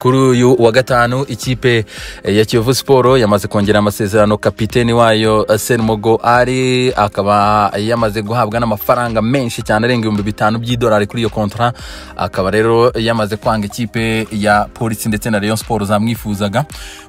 kuri uyu wa gatanu ikipe ya Kiyovu Sport yamaze kongera amasezerano kapiteni wayo Sermogo ari akaba yamaze guhabwa n'amafaranga menshi cyane arenga $5,000 by'idolari kuri iyo contrat. Akaba rero yamaze kwanga ikipe ya Polisi ndetse na Rayon Sport zamwifuzaga.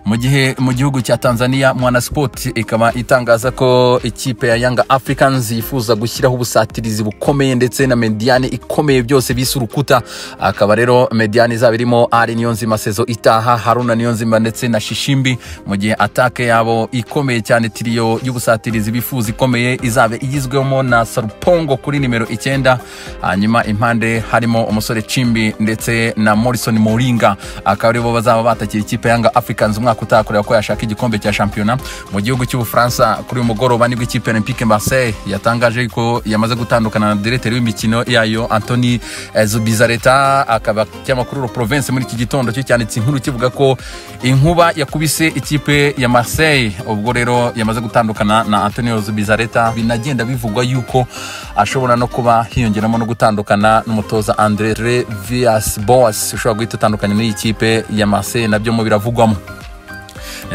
Mu gihe mu gihugu cya Tanzania Mwana Sport ikaba itangaza ko ikipe ya Young Africans yifuza gushyiraho ubusatirizi bukomeye ndetse na mediane ikomeye byose bisurukuta. Akaba rero mediane izaba irimo ari Niyonzima sezo itaha, Haruna Niyonzima ndetse na Shishimbi, mu gihe atake yabo ikomeye cyane trio y'ubusatirizi bifuza ikomeye izabe igizwemo na Sarupongo kuri nimero 9, hanyuma impande harimo umusore Chimbi ndetse na Morrison Moringa. Akaba aribo bazaba batakira ikipe Young Africans umwaka utakorera ko yashaka igikombe cya championnat. Mu gihugu cy'u Bufaransa kuri umugoroba nibwo ikipe Olympique Marseille yatangaje ko yamaze gutandukana na directeur w'imikino yayo Anthony Zubizarreta. Akaba cy'amakuru province muri iki gitondo cyo cyanditse inkuru kivuga ko inkuba yakubise ikipe ya Marseille, ubwo rero yamaze gutandukana na Anthony Zubizarreta. Binagenda bivugwa yuko ashobora no kuba hiyongeramo no gutandukana n'umutoza Andre Villas-Boas ushobora guhita utandukanye n'iyi kipe ya Marseille, nabyo mu biravugwamo.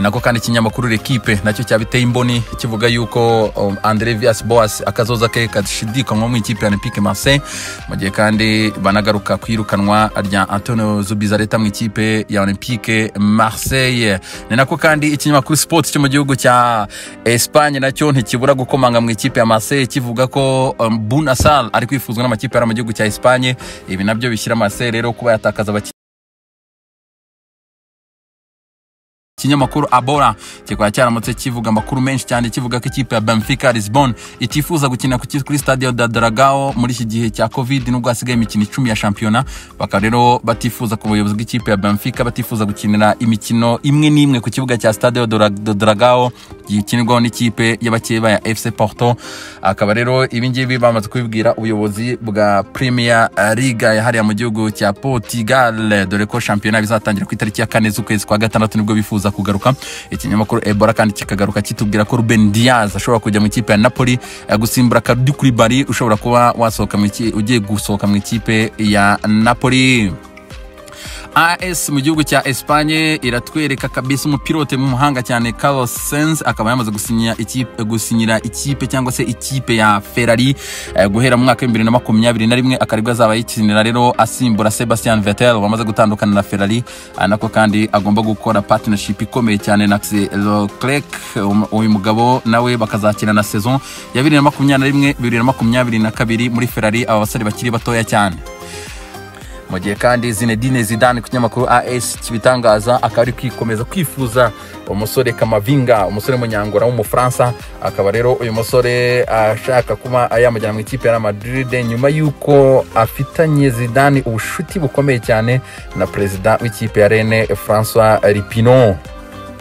Nako kandi ikinyamakuru L'Equipe nacyo cyabiteye imboni kivuga yuko Andre Villas-Boas akazoza ke kadashidikanywa mu ikipe ya Olympique Marseille, mu gihe kandi banagaruka kwirukanwa rya Antonio Zubizarreta mu ikipe ya Olympique Marseille. Nako kandi ikinyamakuru Sport cyo mu gihugu cya Espagne nacyo ntikibura gukomanga mu ikipe ya Marseille kivuga ko Bunasal ari kwifuzwa n'amakipe mu gihugu cya Espagne. Ibi nabyo bishyira Marseille rero kuba yatakaza Kinyamakuru Abora kikaba cyaramutse kivuga amakuru menshi cyane kivuga ko ikipe ya Benfica Lisbon itifuza gukina kuri Stadio da Dragao muri iki gihe cya Covid nubwo hasigaye imikino 10 ya championnat. Bakaba rero batifuza ku buyobozi bw'ikipe ya Benfica batifuza gukinira imikino imwe n'imwe ku kibuga cya Stadio da Dragao gikinirwaho n'ikipe y'abakeba ya FC Porto. Akaba rero ibingibi bamaze kubibwira ubuyobozi bwa Premier League yahariya mu gihugu cya Portugal, dore ko championnat bizatangira ku itariki ya 4 z'ukwezi kwa gatandatu nibwo bifuza kugaruka. Ikinyamakuru Ebora kandi kikagaruka kitubwira ko Ruben Diaz ashobora kujya mu ikipe ya Napoli gusimbura Kalidou Koulibaly ushobora kuba wasohoka ugiye gusohoka mu ikipe ya Napoli. AS mu gihugu cya Espagne iratwereka kabisa umupilote mu muhanga cyane Carlos Sainz akaba yamaze gusinyira ikipe cyangwa se ikipe ya Ferrari guhera mu mwaka wa 2021 akaribwa azaba yikinira rero asimbura Sebastian Vettel wamaze gutandukana na Ferrari. Nako kandi agomba gukora partnership ikomeye cyane na Leclerc. Uyu mugabo nawe bakazakina na saison ya 2021-2022 muri Ferrari, aba basore bakiri batoya cyane. Mu gihe kandi Zinedine Zidane ku kinyamakuru AS kibitangaza akaba ari kwikomeza kwifuza umusore Kamavinga, umusore munyangora w'umufaransa. Akaba rero uyu musore ashaka kuba ayamujyana mu ikipe ya Real Madrid nyuma yuko afitanye Zidane ubushuti bukomeye cyane na president w'ikipe ya Rennes François Ripino.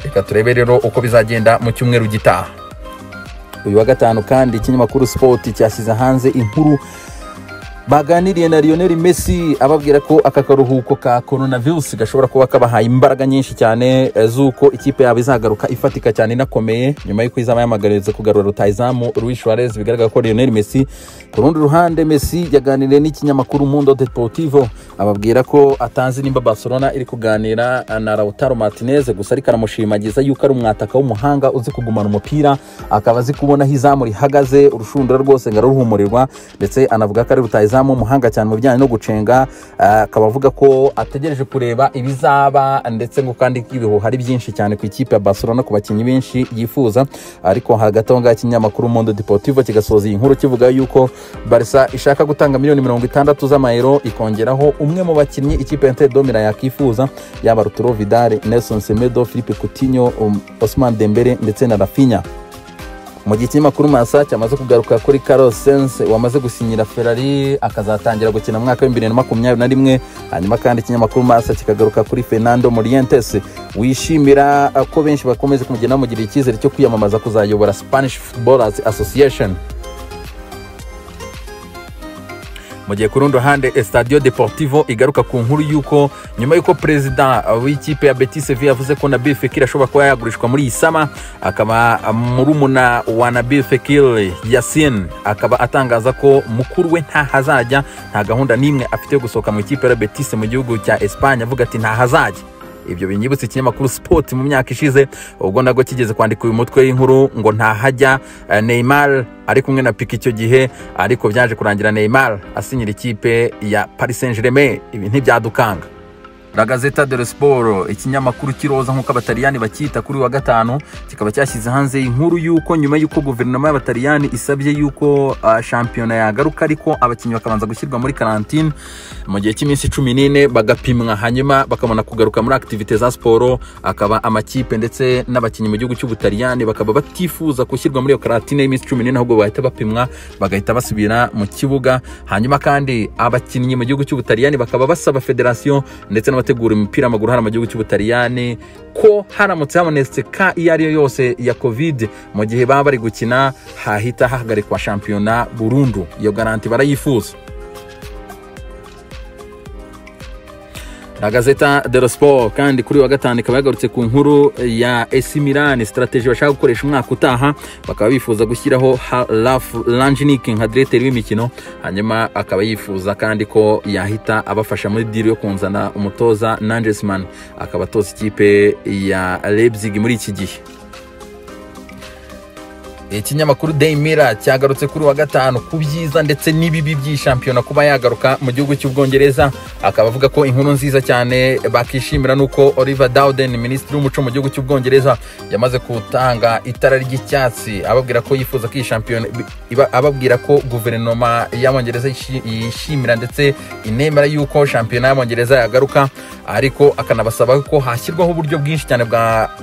Reka turebe rero uko bizagenda mu cyumweru gitaha. Uyu wa gatanu kandi ikinyamakuru Sport cyashyize hanze inkuru baganiriye na Lionel Messi ababwira ko aka karuhuko ka coronavirus gashobora kuba kabahaye imbaraga nyinshi cyane zuko ikipe yabo izagaruka ifatika cyane inakomeye nyuma y'uko izaba yamagariza kugarura rutayizamu Luis Suarez. Bigaragara ko Lionel Messi ku rundi ruhande Messi yaganiriye n'ikinyamakuru Mundo Deportivo ababwira ko atanze nimba Barcelona iri kuganira na Lautaro Martinez, gusa ariko aramushimagiza yuko ari umwataka w'umuhanga uzi kugumana umupira, akaba azi kubona hizamu rihagaze urushundura rwose ngaruhumurirwa, ndetse anavuga ko ari rutayizamu umuhanga cyane mu bijyanye no gucenga. Akaba avuga ko ategereje kureba ibizaba, ndetse ngo kandi ibihu hari byinshi cyane ku ikipe ya Barcelona ku bakinnyi benshi yifuza. Ariko hagati aho ngaho ikinyamakuru Mundo Deportivo kigasoza iyi nkuru kivuga yuko Barca ishaka gutanga $60 z'amayero ikongeraho umwe mu bakinnyi ikipe ya Inter Domira yakifuza, yaba Arturo Vidal, Nelson Semedo, Philippe Coutinho, Ousmane Dembele ndetse na Rafinha. Mu gihe ikinyamakuru Masa cyamaze kugaruka kuri Carlos Sainz wamaze gusinyira Ferrari akazatangira gukina mu mwaka wa 2021. Hanyuma kandi ikinyamakuru Masa kikagaruka kuri Fernando Morientes wishimira ko benshi bakomeze kumugena mugira icyizere cyo kwiyamamaza kuzayobora Spanish Footballers Association. Mu gihe ku rundi ruhande Estadio Deportivo igaruka ku nkuru yuko nyuma yuko president w'ikipe ya Betis Sevilla yavuze ko Nabil Fekir ashobora kuba yagurishwa muri isama, akaba murumuna wa Nabil Fekir Yasin akaba atangaza ko mukuru we nta hazajya, nta gahunda nimwe afite yo gusohoka mu ikipe ya Betis mu gihugu cya Espagne, avuga ati nta hazajya. ibyo binyibutse ikinyamakuru Sport mu myaka ishize ubwo nago kigeze kwandika uyu mutwe w'inkuru ngo ntahajya Neymar ari kumwe na Pique icyo gihe, ariko byaje kurangira Neymar asinyira ikipe ya Paris Saint-Germain. Ibi ntibyadukanga. La Gazzetta dello Sport, ikinyamakuru kiroza nk'uko abataliyani bakita, kuri wa gatanu kikaba cyashyize hanze inkuru y'uko nyuma y'uko guverinoma y'abataliyani isabye y'uko shampiyona yagaruka, ariko abakinnyi bakabanza gushyirwa muri karantine mu gihe cy'iminsi 14 bagapimwa, hanyuma bakabona kugaruka muri activite za siporo. Akaba amakipe ndetse n'abakinnyi mu gihugu cy'ubutaliyani bakaba batifuza gushyirwa muri iyo karantine y'iminsi 14, ahubwo bahita bapimwa bagahita basubira mu kibuga. Hanyuma kandi abakinnyi mu gihugu cy'ubutaliyani bakaba basaba federation ndetse n'abategura imipira w'amaguru hano mu gihugu cy'ubutaliyani ko haramutse habonetse ka iyo ariyo yose ya covid mu gihe baba bari gukina hahita hahagarikwa shampiyona burundu. Iyo garanti barayifuza. La Gazzetta dello Sport kandi kuri wa gatanu ikaba yagarutse ku nkuru ya AC Milan, strategy bashaka gukoresha umwaka utaha. Bakaba bifuza gushyiraho Ralf Rangnick nka directeur w'imikino, hanyuma akaba yifuza kandi ko yahita abafasha muri deal yo kunzana umutoza Nagelsmann akaba atoza ikipe ya Leipzig muri iki gihe. Ikinyamakuru Daily Mirror cyagarutse kuri wa gatanu ku byiza ndetse n'ibibi by'ishampiyona kuba yagaruka mu gihugu cy'Ubwongereza. Akaba avuga ko inkuru nziza cyane bakishimira nuko Oliver Dowden, minisitiri w'umuco mu gihugu cy'Ubwongereza, yamaze gutanga itara ry'icyatsi ababwira ko yifuza ko iyi shampiyona, ababwira ko guverinoma y'Abongereza yishimira ndetse inemera yuko shampiyona y'Abongereza yagaruka, ariko akanabasaba ko hashyirwaho uburyo bwinshi cyane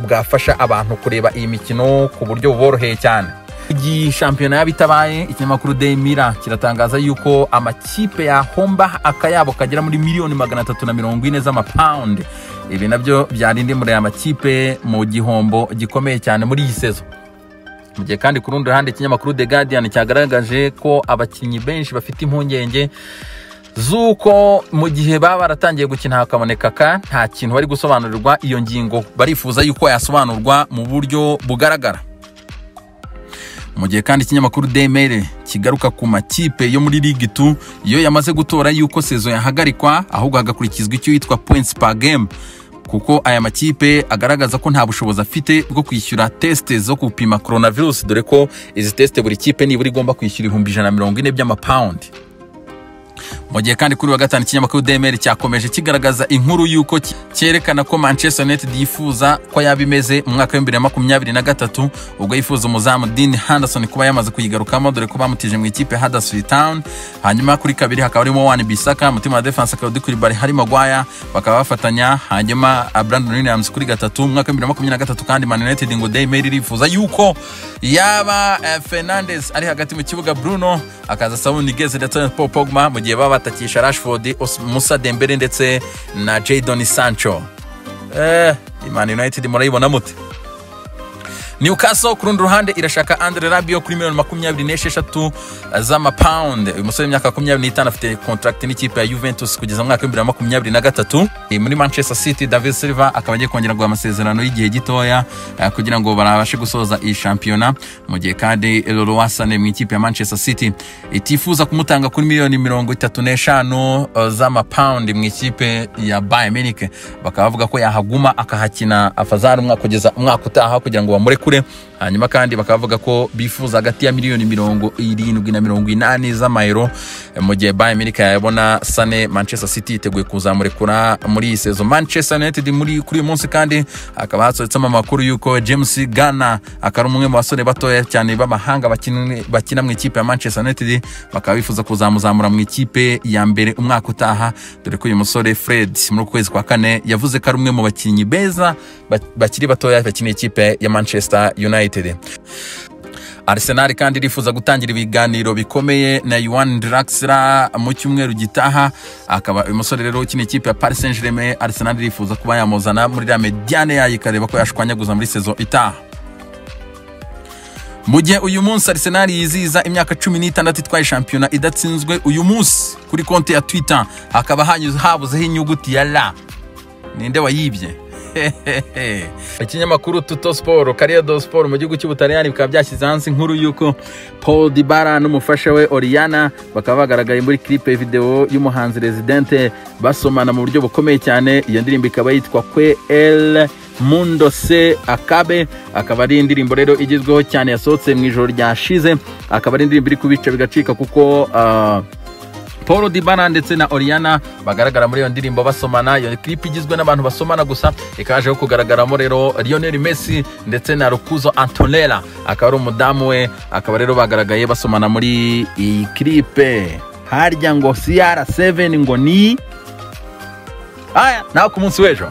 bwafasha abantu kureba iyi mikino ku buryo buboroheye cyane. Iyi shampiyona y'abitabaye, ikinyamakuru Daily Mirror kiratangaza yuko amakipe yahomba akayabo kagera muri miliyoni 340 z'amapaundi. Ibi nabyo byarinde muri amakipe mu gihombo gikomeye cyane muri iyi sezo. Mu gihe kandi ku rundi ruhande ikinyamakuru The Guardian cyagaragaje ko abakinnyi benshi bafite impungenge zuko mu gihe baba baratangiye gukina hakaboneka ka nta kintu bari gusobanurirwa iyo ngingo, barifuza yuko yasobanurwa mu buryo bugaragara. Mu gihe kandi ikinyamakuru Daily Mail kigaruka ku makipe yo muri Ligue 2 iyo yamaze gutora yuko sezo yahagarikwa, ahubwo hagakurikizwa icyo yitwa points per game, kuko aya makipe agaragaza ko nta bushobozi afite bwo kwishyura teste zo gupima coronavirus, dore ko izi teste buri kipe nibura igomba kwishyura 140 by'amapaundi. Mu gihe kandi kuri wa gatanu ikinyamakuru Daily Mail cyakomeje kigaragaza inkuru y'uko cyerekana ko Manchester United yifuza ko yabimeze mu mwaka wa 2023 ubwo yifuza umuzamu Dean Henderson kuba yamaze kuyigarukamo, dore ko bamutije mu ikipe Huddersfield Town. Hanyuma kuri kabiri hakaba harimo Wan Bissaka, mutima wa defense akaba kuri bari hari Maguire bakaba bafatanya, hanyuma Brandon Williams kuri gatatu. Mu mwaka wa 2023 kandi Man United ngo Daily Mail irifuza yuko yaba Fernandes ari hagati mu kibuga, Bruno akaza Saul Niguez ndetse Paul Pogba, mu gihe baba batakisha Rashford, Musa Dembele ndetse na Jadon Sancho. Man United murayibona mute? Newcastle ku rundi ruhande irashaka Andre Rabiot kuri miliyoni 26 z'amapaundi. Uyu musore w'imyaka 25 afite contract n'ikipe ya Juventus kugeza mu mwaka wa 2023. Muri Manchester City David Silva akaba agiye kongera guha amasezerano y'igihe gitoya kugira ngo barabashe gusoza iyi shampiyona, mu gihe kandi Leroy Sané mu ikipe ya Manchester City itifuza kumutanga kuri miliyoni 35 z'amapaundi mu ikipe ya Bayern Munich. Bakaba bavuga ko yahaguma akahakina afazari umwaka kugeza umwaka utaha kugira ngo bamure kure. Hanyuma kandi bakavuga ko bifuza hagati ya miliyoni 70 na 80 z'amayero, mu gihe Bayern Munich yabona Sané Manchester City iteguye kuzamurekura muri iyi sezo. Manchester United kuri uyu munsi kandi akaba hasohotsemo amakuru yuko James Garner akari umwe mu basore batoya cyane b'amahanga bakina mu ikipe ya Manchester United, bakaba bifuza kuzamuzamura mu ikipe ya mbere umwaka utaha, dore ko uyu musore Fred muri kwezi kwa kane yavuze ko ari umwe mu bakinnyi beza bakiri batoya bakina ikipe ya Manchester United. Arsenal kandi rifuza gutangira ibiganiro bikomeye na Juan Draxler mu cyumweru gitaha, akaba uyu musore rero ukina ikipe ya Paris Saint-Germain. Arsenal rifuza kuba yamuzana muri la mediane yayo ikareba ko yashwanyaguza muri sezo itaha. Mu gihe uyu munsi Arsenal yiziza imyaka 16 itwaye shampiyona idatsinzwe, uyu munsi kuri konti ya Twitter hakaba habuzeho inyuguti ya la. Ninde wayibye? Ikinyamakuru Tutto Sport Carriedo Sport mu gihugu cy'Ubutaliyani bikaba byashyize hanze inkuru yuko Paul Dybala n'umufasha we Oriana bakaba bagaragaye muri clip video y'umuhanzi Residente basomana mu buryo bukomeye cyane. Iyo ndirimbo ikaba yitwa Kwe El Mundo Se Akabe, akaba ari indirimbo rero igezweho cyane yasohotse mu ijoro ryashize, akaba ari indirimbo iri kubica bigacika kuko Paul Dybala ndetse na Oriana bagaragara muri iyo ndirimbo basomana. Iyo clip igizwe n'abantu basomana gusa, ikajeho kugaragaramo rero Lionel Messi ndetse na Rukuzo Antonella, akaba ari umudamu we, akaba rero bagaragaye basomana muri iyi clip. Harya ngo CR7 ngo ni aya naho ku munsi w'ejo.